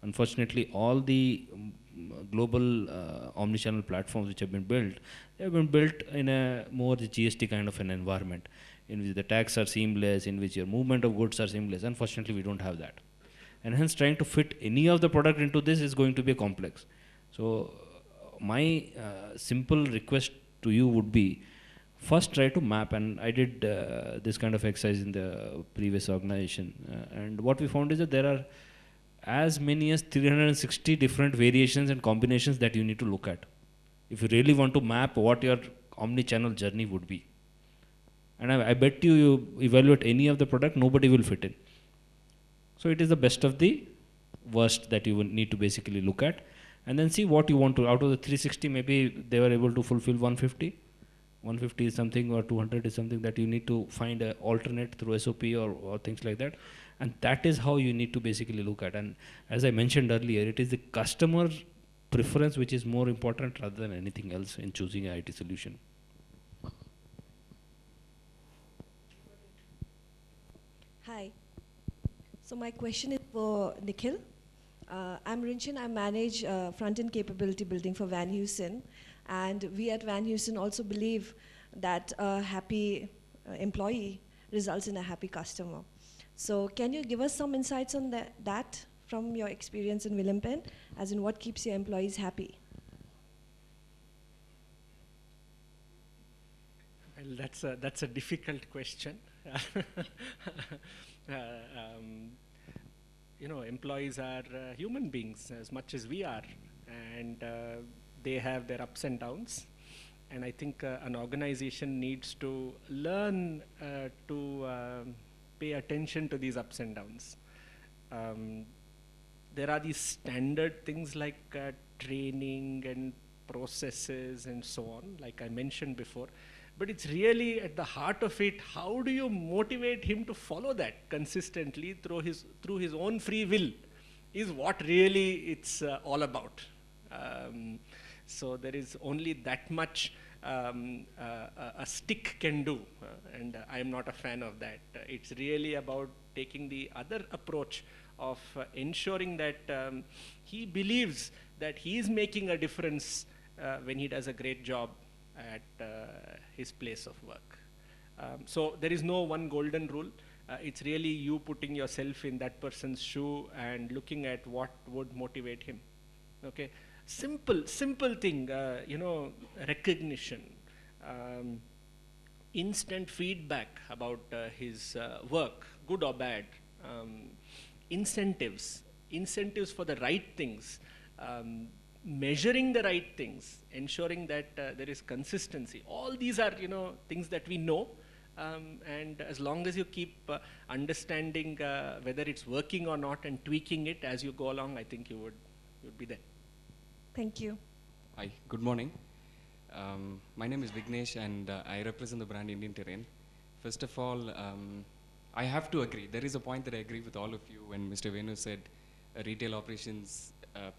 Unfortunately, all the global omni-channel platforms which have been built, they have been built in a more GST kind of an environment, in which the tax are seamless, in which your movement of goods are seamless. Unfortunately, we don't have that. And hence, trying to fit any of the product into this is going to be complex. So, my simple request to you would be, first try to map, and I did this kind of exercise in the previous organization, and what we found is that there are as many as 360 different variations and combinations that you need to look at if you really want to map what your omni-channel journey would be. And I bet you evaluate any of the product, nobody will fit in. So it is the best of the worst that you will need to basically look at, and then see what you want to, out of the 360, maybe they were able to fulfill 150. 150 is something, or 200 is something that you need to find an alternate through SOP or things like that. And that is how you need to basically look at. And as I mentioned earlier, it is the customer preference which is more important rather than anything else in choosing an IT solution. Hi. So my question is for Nikhil. I'm Rinchin. I manage front-end capability building for Van Heusen. And we at Van Heusen also believe that a happy employee results in a happy customer. So can you give us some insights on that from your experience in Willem Pen, as in what keeps your employees happy? Well, that's a difficult question. You know, employees are human beings as much as we are, and they have their ups and downs. And I think an organization needs to learn to pay attention to these ups and downs. There are these standard things like training and processes and so on, like I mentioned before. But it's really at the heart of it, how do you motivate him to follow that consistently through his own free will, is what really it's all about. So there is only that much a stick can do, and I am not a fan of that. It's really about taking the other approach of ensuring that he believes that he is making a difference when he does a great job at his place of work. So there is no one golden rule. It's really you putting yourself in that person's shoe and looking at what would motivate him. Okay, simple thing, recognition, um, instant feedback about his work, good or bad, incentives for the right things, measuring the right things, ensuring that there is consistency. All these are, things that we know, and as long as you keep understanding whether it's working or not and tweaking it as you go along, I think you would be there. Thank you. Hi, good morning. My name is Vignesh and I represent the brand Indian Terrain. First of all, I have to agree. There is a point that I agree with all of you when Mr. Venu said a retail operations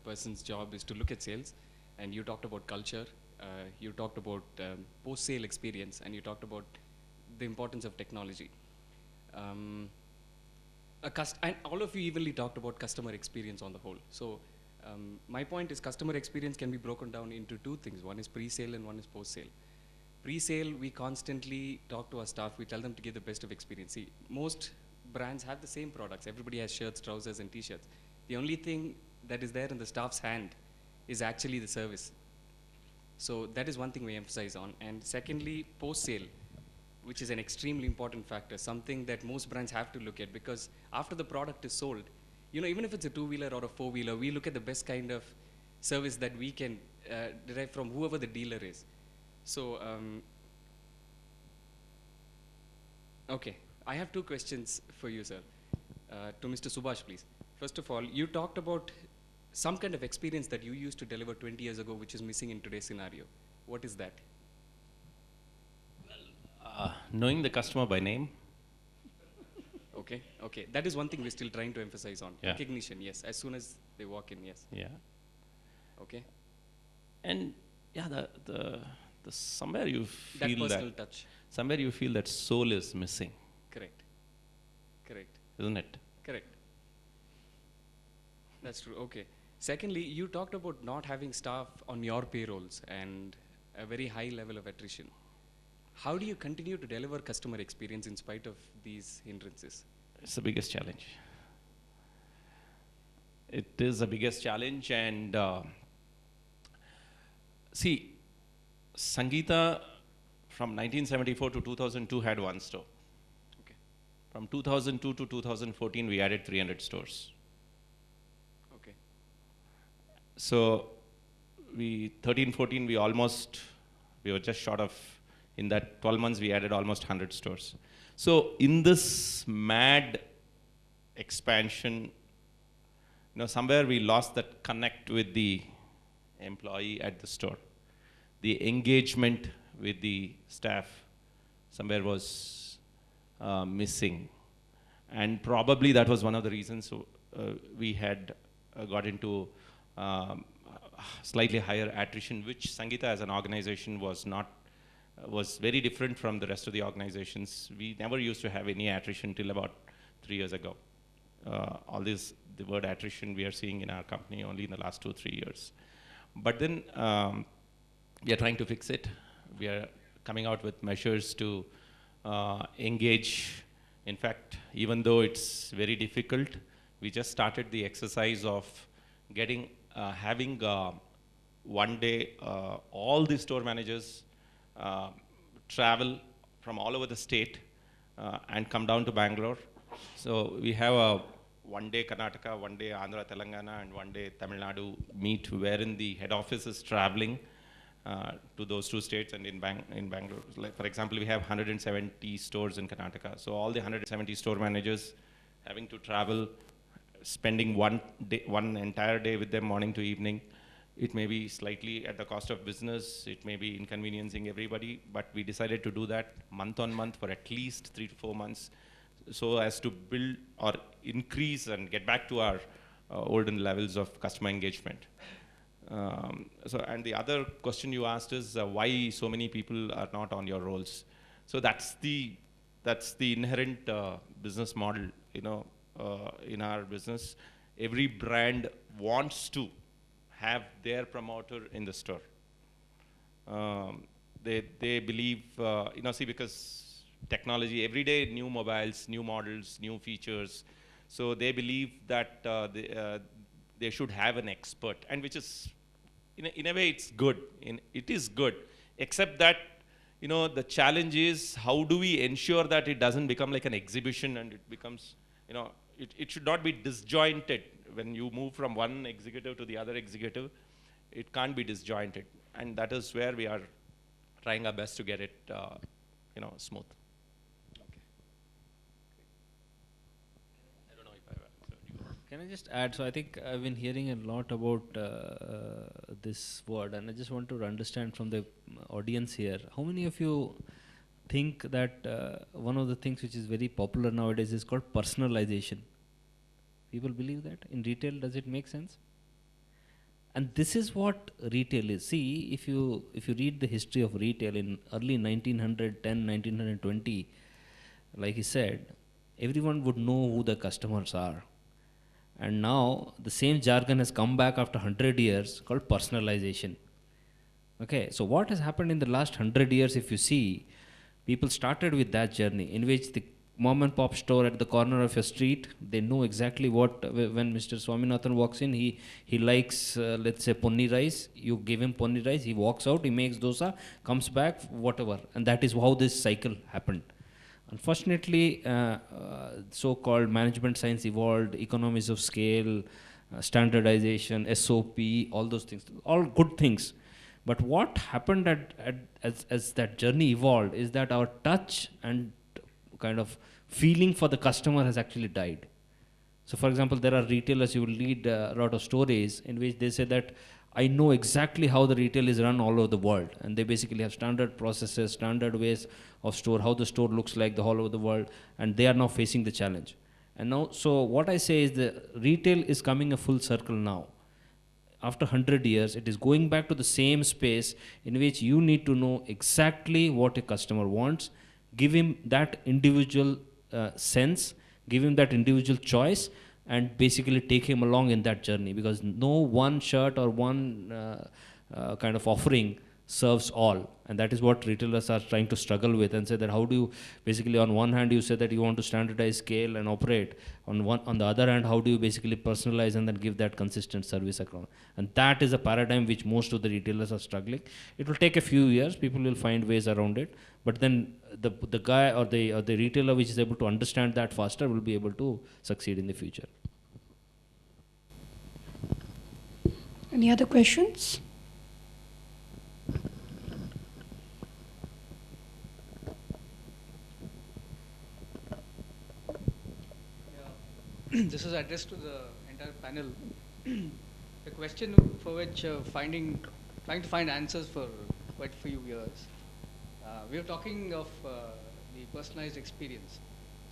person's job is to look at sales, and you talked about culture, you talked about post-sale experience, and you talked about the importance of technology. And all of you evenly talked about customer experience on the whole. So my point is customer experience can be broken down into two things. One is pre-sale and one is post-sale. Pre-sale, we constantly talk to our staff. We tell them to give the best of experience. See, most brands have the same products. Everybody has shirts, trousers, and t-shirts. The only thing that is there in the staff's hand is actually the service. So that is one thing we emphasize on. And secondly, post-sale, which is an extremely important factor, something that most brands have to look at, because after the product is sold, even if it's a two-wheeler or a four-wheeler, we look at the best kind of service that we can derive from whoever the dealer is. So, okay, I have two questions for you, sir. To Mr. Subhash, please. First of all, you talked about some kind of experience that you used to deliver 20 years ago, which is missing in today's scenario. What is that? Knowing the customer by name. Okay. That is one thing we're still trying to emphasize on. Yeah. Recognition, yes. As soon as they walk in, yes. Yeah. Okay. And yeah, the somewhere you That feel personal touch. somewhere you feel that soul is missing, Correct. isn't it? Correct. That's true. Okay. Secondly, you talked about not having staff on your payrolls and a very high level of attrition. How do you continue to deliver customer experience in spite of these hindrances? It's the biggest challenge. It is the biggest challenge, and see, Sangeeta from 1974 to 2002 had one store. Okay. From 2002 to 2014, we added 300 stores. Okay. So, 13-14, we were just short of, in that 12 months, we added almost 100 stores. So, in this mad expansion, somewhere we lost that connect with the employee at the store. The engagement with the staff somewhere was missing. And probably that was one of the reasons we had got into slightly higher attrition, which Sangeeta as an organization was very different from the rest of the organizations. We never used to have any attrition till about 3 years ago. The word attrition we are seeing in our company only in the last 2-3 years. But then we are trying to fix it. We are coming out with measures to engage. In fact, even though it's very difficult, we just started the exercise of having one day all the store managers travel from all over the state and come down to Bangalore. So we have a one day Karnataka, one day Andhra, Telangana, and one day Tamil Nadu meet, wherein the head office is traveling to those two states and in Bangalore. Like, for example, we have 170 stores in Karnataka. So all the 170 store managers having to travel, spending one entire day with them morning to evening. It may be slightly at the cost of business, it may be inconveniencing everybody, but we decided to do that month on month for at least 3 to 4 months, so as to build or increase and get back to our olden levels of customer engagement. And the other question you asked is why so many people are not on your rolls. So that's the inherent business model, in our business. Every brand wants to have their promoter in the store. They believe, because technology, every day new mobiles, new models, new features. So they believe that they should have an expert, and which is, in a way, it's good. It is good, except that, the challenge is how do we ensure that it doesn't become like an exhibition and it becomes, it should not be disjointed. When you move from one executive to the other executive, it can't be disjointed. And that is where we are trying our best to get it, smooth. I don't know if I've answered you. Can I just add? So I think I've been hearing a lot about this word, and I just want to understand from the audience here, how many of you think that one of the things which is very popular nowadays is called personalization? People believe that in retail. Does it make sense? And this is what retail is. See, if you read the history of retail in early 1910, 1920, like he said, everyone would know who the customers are. And now the same jargon has come back after 100 years called personalization. Okay, so what has happened in the last 100 years, if you see, people started with that journey in which the mom and pop store at the corner of your street, they know exactly what, when Mr. Swaminathan walks in, he likes, let's say, ponni rice, you give him ponni rice, he walks out, he makes dosa, comes back, whatever. And that is how this cycle happened. Unfortunately, so-called management science evolved, economies of scale, standardization, SOP, all those things, all good things. But what happened as that journey evolved is that our touch and kind of feeling for the customer has actually died. So for example, there are retailers, you will read a lot of stories in which they say that I know exactly how the retail is run all over the world, and they basically have standard processes, standard ways of store, how the store looks like the all over the world, and they are now facing the challenge. And now, so what I say is the retail is coming a full circle now. After 100 years, it is going back to the same space in which you need to know exactly what a customer wants, give him that individual sense, give him that individual choice, and basically take him along in that journey, because no one shirt or one kind of offering serves all. And that is what retailers are trying to struggle with, and say that how do you, basically on one hand you say that you want to standardize, scale and operate, on the other hand how do you basically personalize and then give that consistent service across. And that is a paradigm which most of the retailers are struggling. It will take a few years, people will find ways around it, but then the guy or the retailer which is able to understand that faster will be able to succeed in the future. Any other questions? This is addressed to the entire panel. The question for which trying to find answers for quite a few years. We are talking of the personalized experience.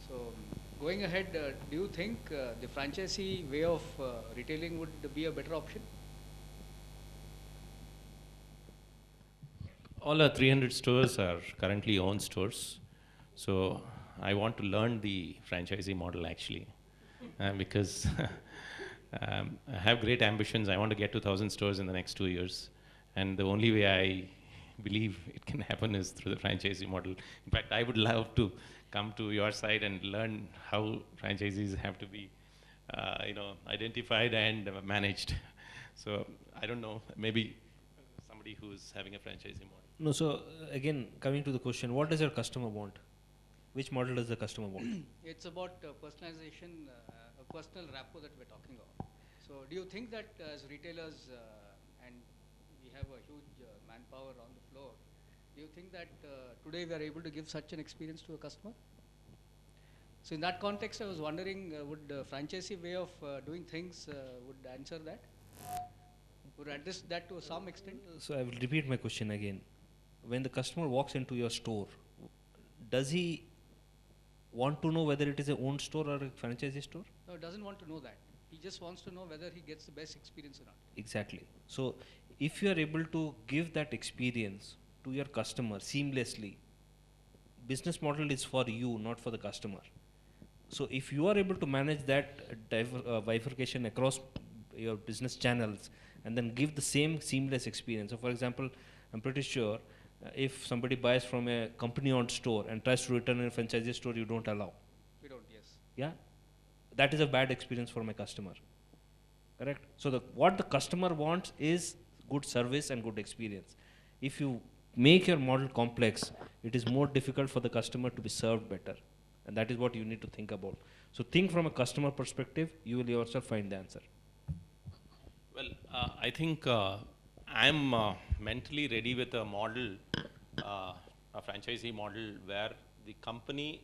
So going ahead, do you think the franchisee way of retailing would be a better option? All our 300 stores are currently owned stores. So I want to learn the franchisee model actually. Because I have great ambitions. I want to get to 1,000 stores in the next 2 years. And the only way I believe it can happen is through the franchisee model. In fact, I would love to come to your side and learn how franchisees have to be identified and managed. So I don't know, maybe somebody who's having a franchisee model. No, so again, coming to the question, what does your customer want? Which model does the customer want? It's about personalization, a personal rapport that we're talking about. So do you think that as retailers, and we have a huge manpower on the floor, do you think that today we are able to give such an experience to a customer? So in that context, I was wondering, would the franchisee way of doing things would answer that? Would address that to some extent? So I will repeat my question again. When the customer walks into your store, does he want to know whether it is a owned store or a franchisee store? No, he doesn't want to know that. He just wants to know whether he gets the best experience or not. Exactly. So if you are able to give that experience to your customer seamlessly, business model is for you, not for the customer. So if you are able to manage that bifurcation across your business channels and then give the same seamless experience. So for example, I'm pretty sure if somebody buys from a company-owned store and tries to return in a franchisee store, you don't allow. We don't, yes. Yeah, that is a bad experience for my customer. Correct. So what the customer wants is good service and good experience. If you make your model complex, it is more difficult for the customer to be served better, and that is what you need to think about. So think from a customer perspective, you will yourself find the answer. Well, I think I'm mentally ready with a model, a franchisee model where the company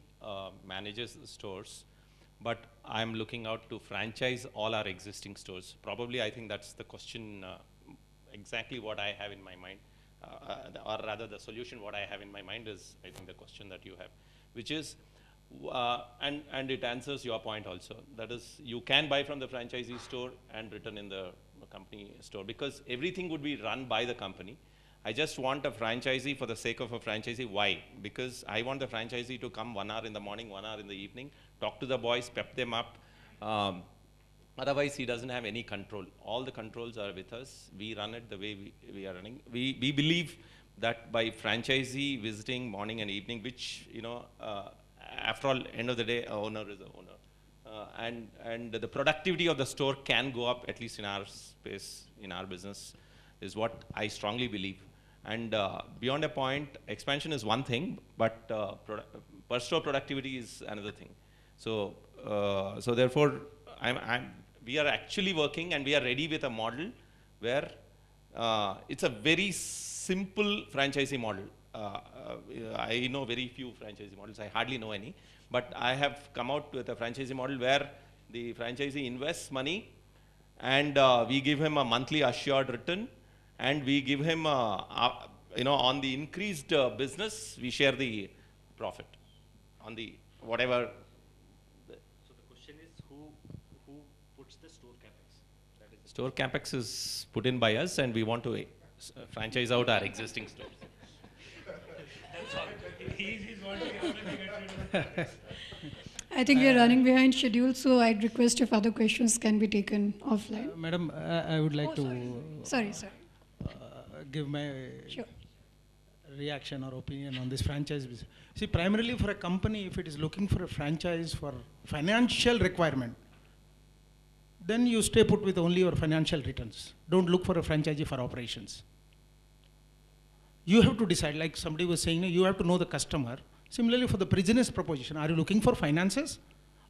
manages the stores, but I'm looking out to franchise all our existing stores. Probably, I think that's the question, exactly what I have in my mind, or rather the solution what I have in my mind is, I think, the question that you have, which is, and it answers your point also. That is, you can buy from the franchisee store and return in the company store, because everything would be run by the company. I just want a franchisee for the sake of a franchisee. Why? Because I want the franchisee to come 1 hour in the morning, 1 hour in the evening, talk to the boys, pep them up. Otherwise, he doesn't have any control. All the controls are with us. We run it the way we are running. We believe that by franchisee visiting morning and evening, which, after all, end of the day, a owner is a owner. And the productivity of the store can go up, at least in our space, in our business, is what I strongly believe. And beyond a point, expansion is one thing, but per store productivity is another thing. So therefore, we are actually working and we are ready with a model where it's a very simple franchisee model. I know very few franchisee models. I hardly know any. But I have come out with a franchisee model where the franchisee invests money and we give him a monthly assured return, and we give him, on the increased business, we share the profit on the whatever. So the question is, who puts the store capex? That is Store capex is put in by us, and we want to franchise out our existing stores. I think we are running behind schedule, so I'd request if other questions can be taken offline. Madam, I would like to Sorry. give my Sure. reaction or opinion on this franchise business. See, primarily for a company, if it is looking for a franchise for financial requirement, then you stay put with only your financial returns. Don't look for a franchisee for operations. You have to decide, like somebody was saying, you have to know the customer. Similarly, for the business proposition, are you looking for finances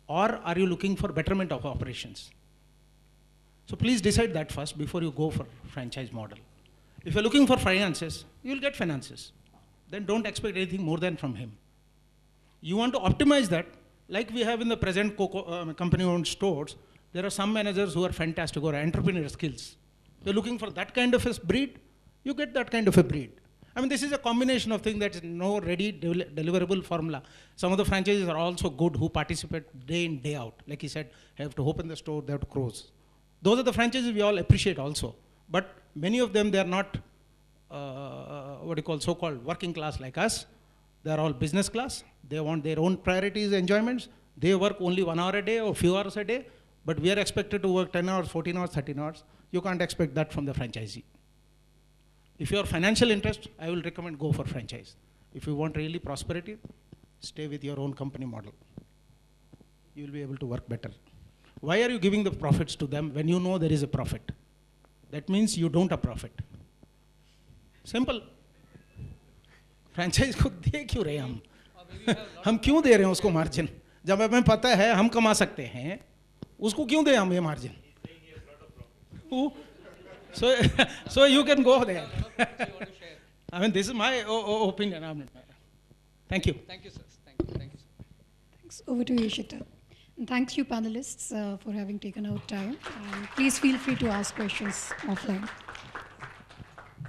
or are you looking for betterment of operations? So please decide that first before you go for franchise model. If you're looking for finances, you will get finances. Then don't expect anything more than from him. You want to optimize that, like we have in the present company-owned stores. There are some managers who are fantastic or entrepreneur skills. You're looking for that kind of a breed, you get that kind of a breed. I mean, this is a combination of things that is no ready deliverable formula. Some of the franchises are also good who participate day in, day out. Like he said, have to open the store, they have to close. Those are the franchises we all appreciate also. But many of them, they are not, so-called working class like us. They are all business class. They want their own priorities, enjoyments. They work only 1 hour a day or few hours a day. But we are expected to work 10 hours, 14 hours, 13 hours. You can't expect that from the franchisee. If you are financial interest, I will recommend go for franchise. If you want really prosperity, stay with your own company model. You will be able to work better. Why are you giving the profits to them when you know there is a profit? That means you don't have profit. Simple. Franchise को दे क्यों रहे हम? हम क्यों दे रहे हैं उसको margin? जब हमें पता है हम कमा सकते हैं, उसको क्यों दे हम ये margin? So you can go there. I mean, this is my opinion. Thank you. Thank you, sir. Thank you, sir. Thanks. Over to you, Shita. And thank you, panelists, for having taken out time. And please feel free to ask questions offline.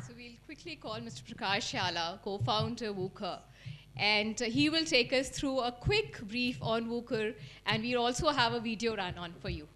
So we'll quickly call Mr. Prakash Shala, co-founder Wooqer, and he will take us through a quick brief on Wooqer, and we'll also have a video run on for you.